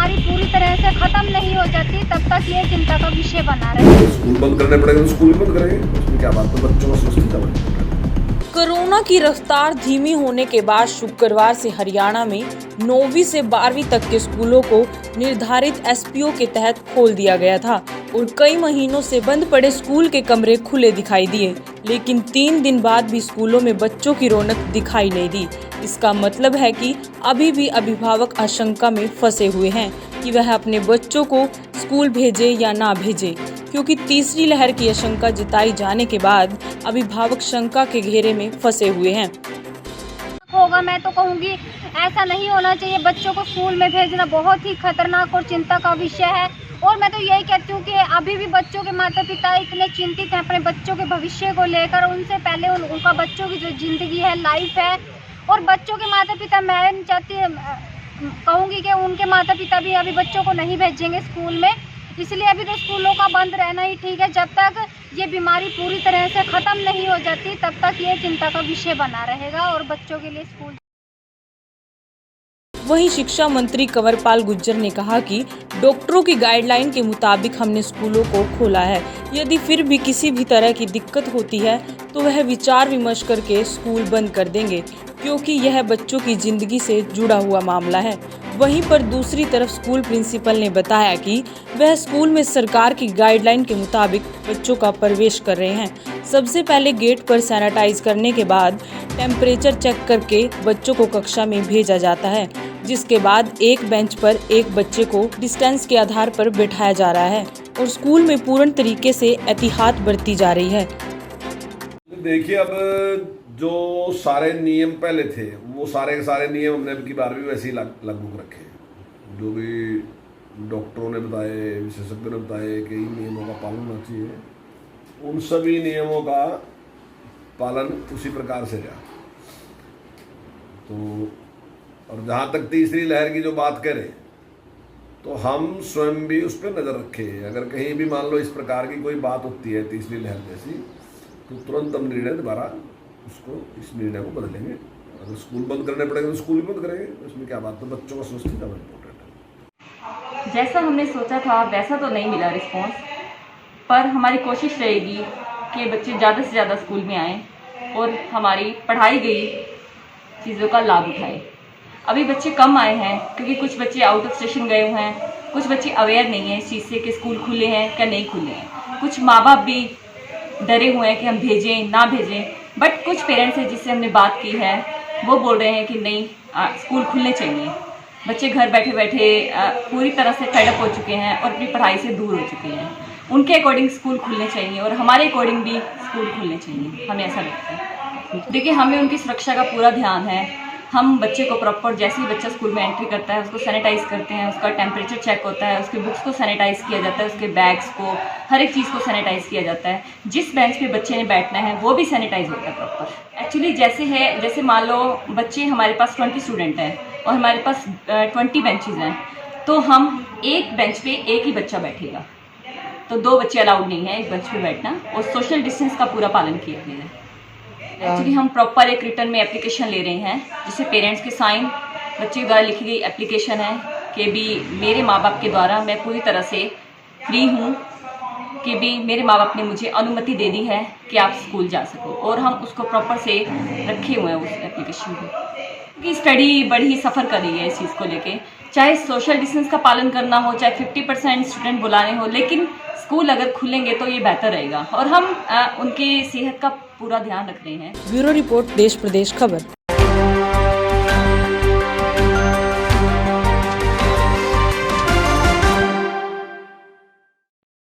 बीमारी पूरी तरह से खत्म नहीं हो जाती तब तक ये चिंता का विषय बना रहे। स्कूल बंद करने पड़ेंगे तो स्कूल बंद करेंगे, उसमें क्या बात है, बच्चों का सुरक्षित है। कोरोना की रफ्तार धीमी होने के बाद शुक्रवार से हरियाणा में 9वीं से 12वीं तक के स्कूलों को निर्धारित एसपीओ के तहत खोल दिया गया था और कई महीनों से बंद पड़े स्कूल के कमरे खुले दिखाई दिए, लेकिन 3 दिन बाद भी स्कूलों में बच्चों की रौनक दिखाई नहीं दी। इसका मतलब है कि अभी भी अभिभावक आशंका में फंसे हुए हैं कि वह अपने बच्चों को स्कूल भेजे या ना भेजे, क्योंकि तीसरी लहर की आशंका जताई जाने के बाद अभिभावक शंका के घेरे में फंसे हुए हैं। होगा, मैं तो कहूँगी ऐसा नहीं होना चाहिए। बच्चों को स्कूल में भेजना बहुत ही खतरनाक और चिंता का विषय है और मैं तो यही कहती हूँ कि अभी भी बच्चों के माता पिता इतने चिंतित हैं अपने बच्चों के भविष्य को लेकर। उनसे पहले उनका बच्चों की जो जिंदगी है, लाइफ है, और बच्चों के माता पिता, मैं कहूँगी कि उनके माता पिता भी अभी बच्चों को नहीं भेजेंगे स्कूल में, इसलिए अभी तो स्कूलों का बंद रहना ही ठीक है। जब तक ये बीमारी पूरी तरह से ख़त्म नहीं हो जाती तब तक ये चिंता का विषय बना रहेगा और बच्चों के लिए स्कूल। वहीं शिक्षा मंत्री कंवरपाल गुर्जर ने कहा कि डॉक्टरों की गाइडलाइन के मुताबिक हमने स्कूलों को खोला है। यदि फिर भी किसी भी तरह की दिक्कत होती है तो वह विचार विमर्श करके स्कूल बंद कर देंगे, क्योंकि यह बच्चों की जिंदगी से जुड़ा हुआ मामला है। वहीं पर दूसरी तरफ स्कूल प्रिंसिपल ने बताया कि वह स्कूल में सरकार की गाइडलाइन के मुताबिक बच्चों का प्रवेश कर रहे हैं। सबसे पहले गेट पर सैनिटाइज करने के बाद टेम्परेचर चेक करके बच्चों को कक्षा में भेजा जाता है, जिसके बाद एक बेंच पर एक बच्चे को डिस्टेंस के आधार पर बिठाया जा रहा है और स्कूल में पूर्ण तरीके से एहतियात बरती जा रही है। देखिए, अब जो सारे नियम पहले थे वो सारे के सारे नियम हमने अब की बार भी वैसे ही लागू रखे। जो भी डॉक्टरों ने बताए, विशेषज्ञों ने बताए कि इन नियमों का पालन होना चाहिए, उन सभी नियमों का पालन उसी प्रकार से रहा। तो और जहाँ तक तीसरी लहर की जो बात करें तो हम स्वयं भी उस पर नज़र रखें। अगर कहीं भी मान लो इस प्रकार की कोई बात होती है तीसरी लहर जैसी, तो तुरंत हम निर्णय दोबारा उसको इस निर्णय को बदलेंगे। अगर स्कूल बंद करने पड़ेंगे तो स्कूल भी बंद करेंगे, उसमें क्या बात है, बच्चों का सुरक्षित ज़्यादा इम्पोर्टेंट है। जैसा हमने सोचा था वैसा तो नहीं मिला रिस्पॉन्स, पर हमारी कोशिश रहेगी कि बच्चे ज़्यादा से ज़्यादा स्कूल में आएँ और हमारी पढ़ाई गई चीज़ों का लाभ उठाएँ। अभी बच्चे कम आए हैं क्योंकि कुछ बच्चे आउट ऑफ स्टेशन गए हुए हैं, कुछ बच्चे अवेयर नहीं हैं इस चीज़ से कि स्कूल खुले हैं क्या नहीं खुले हैं। कुछ माँ बाप भी डरे हुए हैं कि हम भेजें ना भेजें, बट कुछ पेरेंट्स हैं जिससे हमने बात की है वो बोल रहे हैं कि नहीं, स्कूल खुलने चाहिए। बच्चे घर बैठे बैठे पूरी तरह से फेड अप हो चुके हैं और अपनी पढ़ाई से दूर हो चुके हैं। उनके अकॉर्डिंग स्कूल खुलने चाहिए और हमारे अकॉर्डिंग भी स्कूल खुलने चाहिए, हमें ऐसा लगता है। देखिए, हमें उनकी सुरक्षा का पूरा ध्यान है। हम बच्चे को प्रॉपर, जैसे ही बच्चा स्कूल में एंट्री करता है उसको सैनिटाइज करते हैं, उसका टेम्परेचर चेक होता है, उसके बुक्स को सैनिटाइज किया जाता है, उसके बैग्स को, हर एक चीज़ को सैनिटाइज किया जाता है। जिस बेंच पे बच्चे ने बैठना है वो भी सैनिटाइज होता है प्रॉपर। एक्चुअली जैसे मान लो बच्चे, हमारे पास 20 स्टूडेंट हैं और हमारे पास 20 बेंचेस हैं, तो हम एक बेंच पे एक ही बच्चा बैठेगा, तो 2 बच्चे अलाउड नहीं है एक बेंच पे बैठना, और सोशल डिस्टेंस का पूरा पालन किया गया है। एक्चुअली हम प्रॉपर एक रिटर्न में एप्लीकेशन ले रहे हैं जिससे पेरेंट्स के साइन, बच्चे के द्वारा लिखी गई एप्लीकेशन है कि भी मेरे माँ बाप के द्वारा मैं पूरी तरह से फ्री हूँ, कि भी मेरे माँ बाप ने मुझे अनुमति दे दी है कि आप स्कूल जा सको, और हम उसको प्रॉपर से रखे हुए हैं उस एप्लीकेशन को। क्योंकि स्टडी बड़ी ही सफ़र कर रही है इस चीज़ को लेके, चाहे सोशल डिस्टेंस का पालन करना हो, चाहे 50% स्टूडेंट बुलाने हो, लेकिन स्कूल अगर खुलेंगे तो ये बेहतर रहेगा और हम उनकी सेहत का पूरा ध्यान रख रहे हैं। ब्यूरो रिपोर्ट, देश प्रदेश खबर।